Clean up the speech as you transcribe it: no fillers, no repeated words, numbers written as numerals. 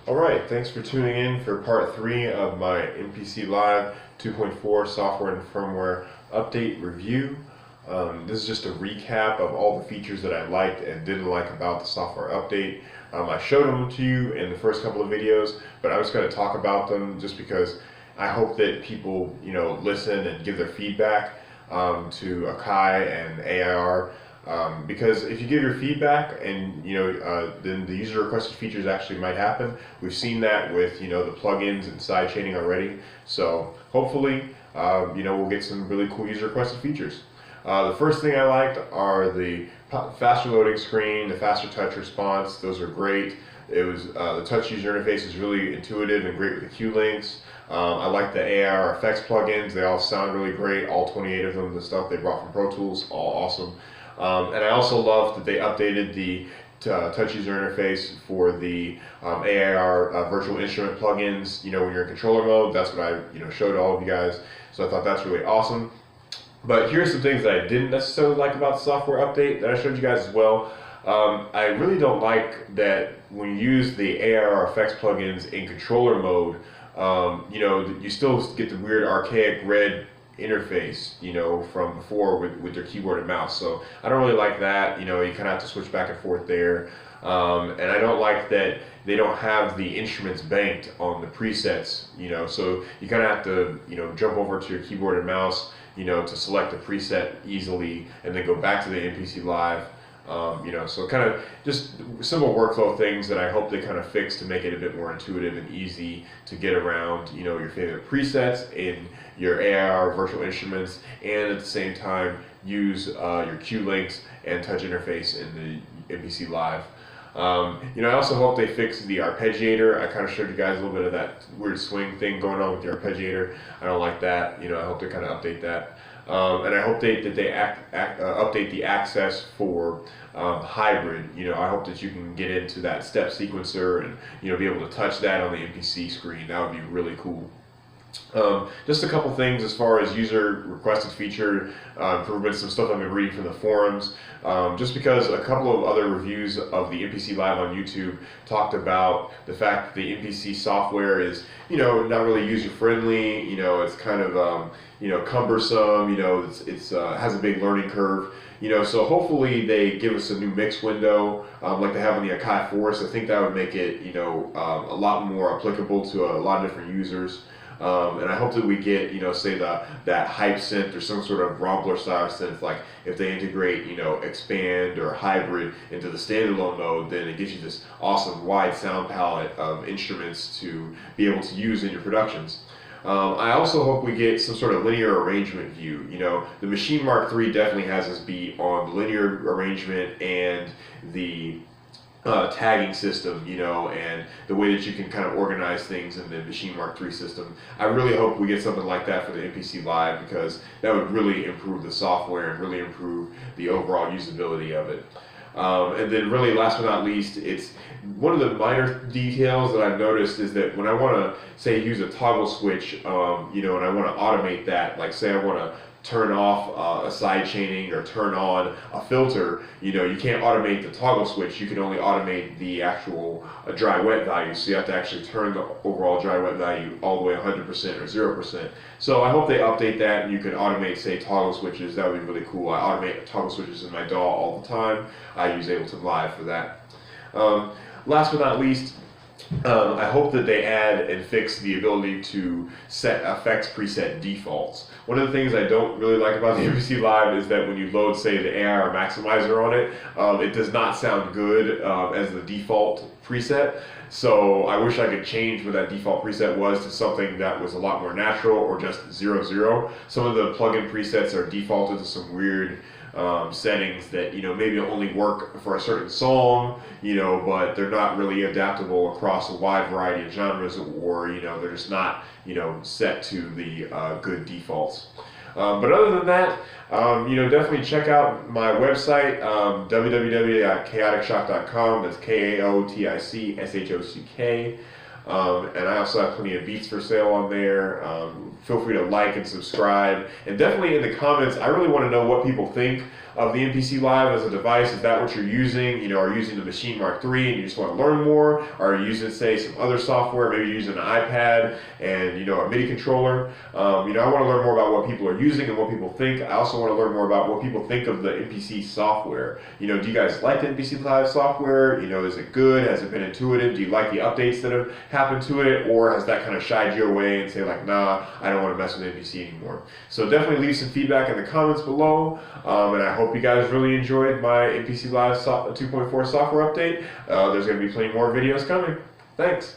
Alright, thanks for tuning in for part 3 of my MPC Live 2.4 software and firmware update review. This is just a recap of all the features that I liked and didn't like about the software update. I showed them to you in the first couple of videos, but I was going to talk about them just because I hope that people, listen and give their feedback to Akai and AIR. Because if you give your feedback and then the user requested features actually might happen. We've seen that with the plugins and side chaining already. So hopefully we'll get some really cool user requested features. The first thing I liked are the faster loading screen, the faster touch response. Those are great. It was the touch user interface is really intuitive and great with the Q links. I like the AIR effects plugins. They all sound really great. All 28 of them, the stuff they brought from Pro Tools, all awesome. And I also love that they updated the touch user interface for the AIR virtual instrument plugins. When you're in controller mode, that's what I showed all of you guys. So I thought that's really awesome. But here's some things that I didn't necessarily like about the software update that I showed you guys as well. I really don't like that when you use the AIR effects plugins in controller mode, you still get the weird archaic red interface, from before with their keyboard and mouse. So I don't really like that. You kind of have to switch back and forth there. And I don't like that they don't have the instruments banked on the presets, so you kind of have to, jump over to your keyboard and mouse, to select a preset easily and then go back to the MPC Live. So kind of just simple workflow things that I hope they kind of fix to make it a bit more intuitive and easy to get around, your favorite presets in your AIR virtual instruments, and at the same time use your Q links and touch interface in the MPC Live. I also hope they fix the arpeggiator. I kind of showed you guys a little bit of that weird swing thing going on with the arpeggiator. I don't like that. I hope they kind of update that. And I hope that they update the access for hybrid. I hope that you can get into that step sequencer and be able to touch that on the MPC screen. That would be really cool. Just a couple things as far as user requested feature improvements, some stuff I've been reading from the forums. Just because a couple of other reviews of the MPC Live on YouTube talked about the fact that the MPC software is, not really user friendly. It's kind of, cumbersome. It's has a big learning curve. So hopefully they give us a new mix window like they have on the Akai Force. I think that would make it, a lot more applicable to a lot of different users. And I hope that we get, say that hype synth or some sort of rompler style synth, like if they integrate, expand or hybrid into the standalone mode, then it gives you this awesome wide sound palette of instruments to be able to use in your productions. I also hope we get some sort of linear arrangement view. The Machine Mark III definitely has us beat on the linear arrangement and the tagging system, and the way that you can kind of organize things in the Machine Mark III system. I really hope we get something like that for the MPC Live, because that would really improve the software and really improve the overall usability of it. And then really last but not least, it's one of the minor details that I've noticed is that when I want to, say, use a toggle switch, and I want to automate that, like say I want to turn off a side chaining or turn on a filter, you can't automate the toggle switch. You can only automate the actual dry wet value. So you have to actually turn the overall dry wet value all the way 100% or 0%. So I hope they update that and you can automate, say, toggle switches. That would be really cool. I automate toggle switches in my DAW all the time. I use Ableton Live for that. Last but not least, I hope that they add and fix the ability to set effects preset defaults. One of the things I don't really like about the MPC Live is that when you load, say, the AIR maximizer on it, it does not sound good as the default preset. So I wish I could change what that default preset was to something that was a lot more natural, or just 0, 0. Some of the plugin presets are defaulted to some weird settings that maybe only work for a certain song, but they're not really adaptable across a wide variety of genres, or they're just not set to the good defaults. But other than that, definitely check out my website, www.chaoticshock.com. That's KAOTICSHOCK. And I also have plenty of beats for sale on there. Feel free to like and subscribe. And definitely in the comments, I really want to know what people think of the MPC Live as a device. Is that what you're using? You know, are you using the Machine Mark III and you just want to learn more? Or are you using, say, some other software? Maybe you're using an iPad and, you know, a MIDI controller. You know, I want to learn more about what people are using and what people think. I also want to learn more about what people think of the MPC software. You know, do you guys like the MPC Live software? You know, is it good? Has it been intuitive? Do you like the updates that have happened to it? Or has that kind of shied you away and say like, nah, I don't want to mess with MPC anymore? So definitely leave some feedback in the comments below. And I hope you guys really enjoyed my MPC Live 2.4 software update. There's going to be plenty more videos coming. Thanks.